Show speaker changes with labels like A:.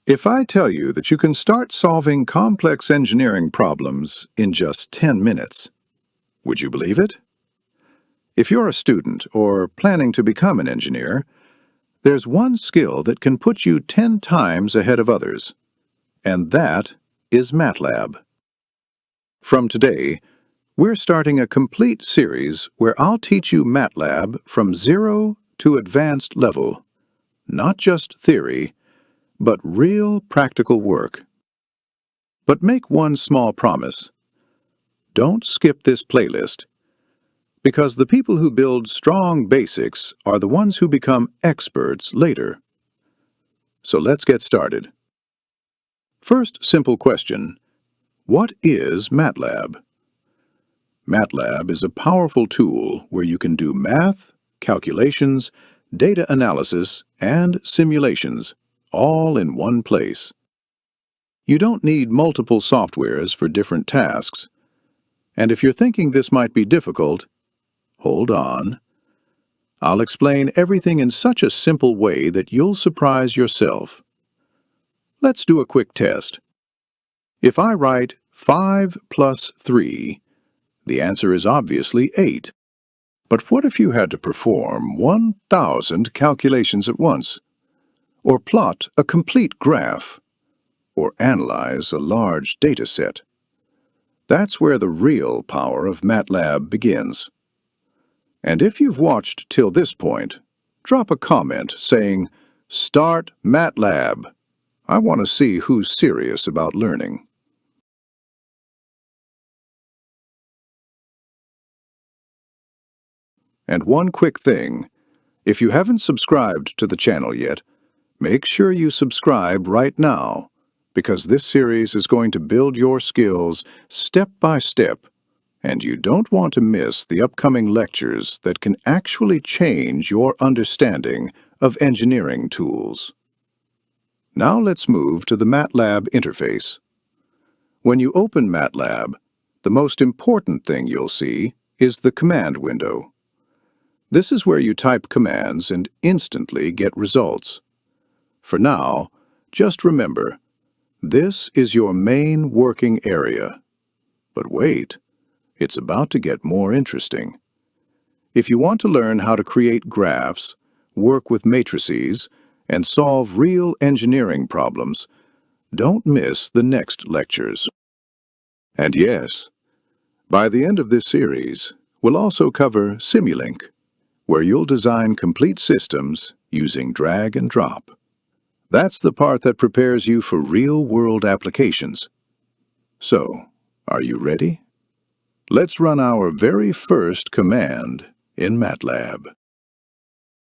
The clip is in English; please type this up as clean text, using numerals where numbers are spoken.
A: If I tell you that you can start solving complex engineering problems in just 10 minutes, would you believe it? If you're a student or planning to become an engineer, there's one skill that can put you 10 times ahead of others, and that is MATLAB. From today, we're starting a complete series where I'll teach you MATLAB from zero to advanced level, not just theory, but real practical work. But make one small promise. Don't skip this playlist, because the people who build strong basics are the ones who become experts later. So let's get started. First simple question: what is MATLAB? MATLAB is a powerful tool where you can do math, calculations, data analysis, and simulations, all in one place. You don't need multiple softwares for different tasks. And if you're thinking this might be difficult, hold on. I'll explain everything in such a simple way that you'll surprise yourself. Let's do a quick test. If I write 5 plus 3, the answer is obviously 8. But what if you had to perform 1,000 calculations at once? Or plot a complete graph? Or analyze a large data set? That's where the real power of MATLAB begins. And if you've watched till this point, drop a comment saying, "Start MATLAB." I want to see who's serious about learning. And one quick thing, if you haven't subscribed to the channel yet, make sure you subscribe right now, because this series is going to build your skills step by step, and you don't want to miss the upcoming lectures that can actually change your understanding of engineering tools. Now let's move to the MATLAB interface. When you open MATLAB, the most important thing you'll see is the command window. This is where you type commands and instantly get results. For now, just remember, this is your main working area. But wait, it's about to get more interesting. If you want to learn how to create graphs, work with matrices, and solve real engineering problems, don't miss the next lectures. And yes, by the end of this series, we'll also cover Simulink, where you'll design complete systems using drag and drop. That's the part that prepares you for real-world applications. So, are you ready? Let's run our very first command in MATLAB.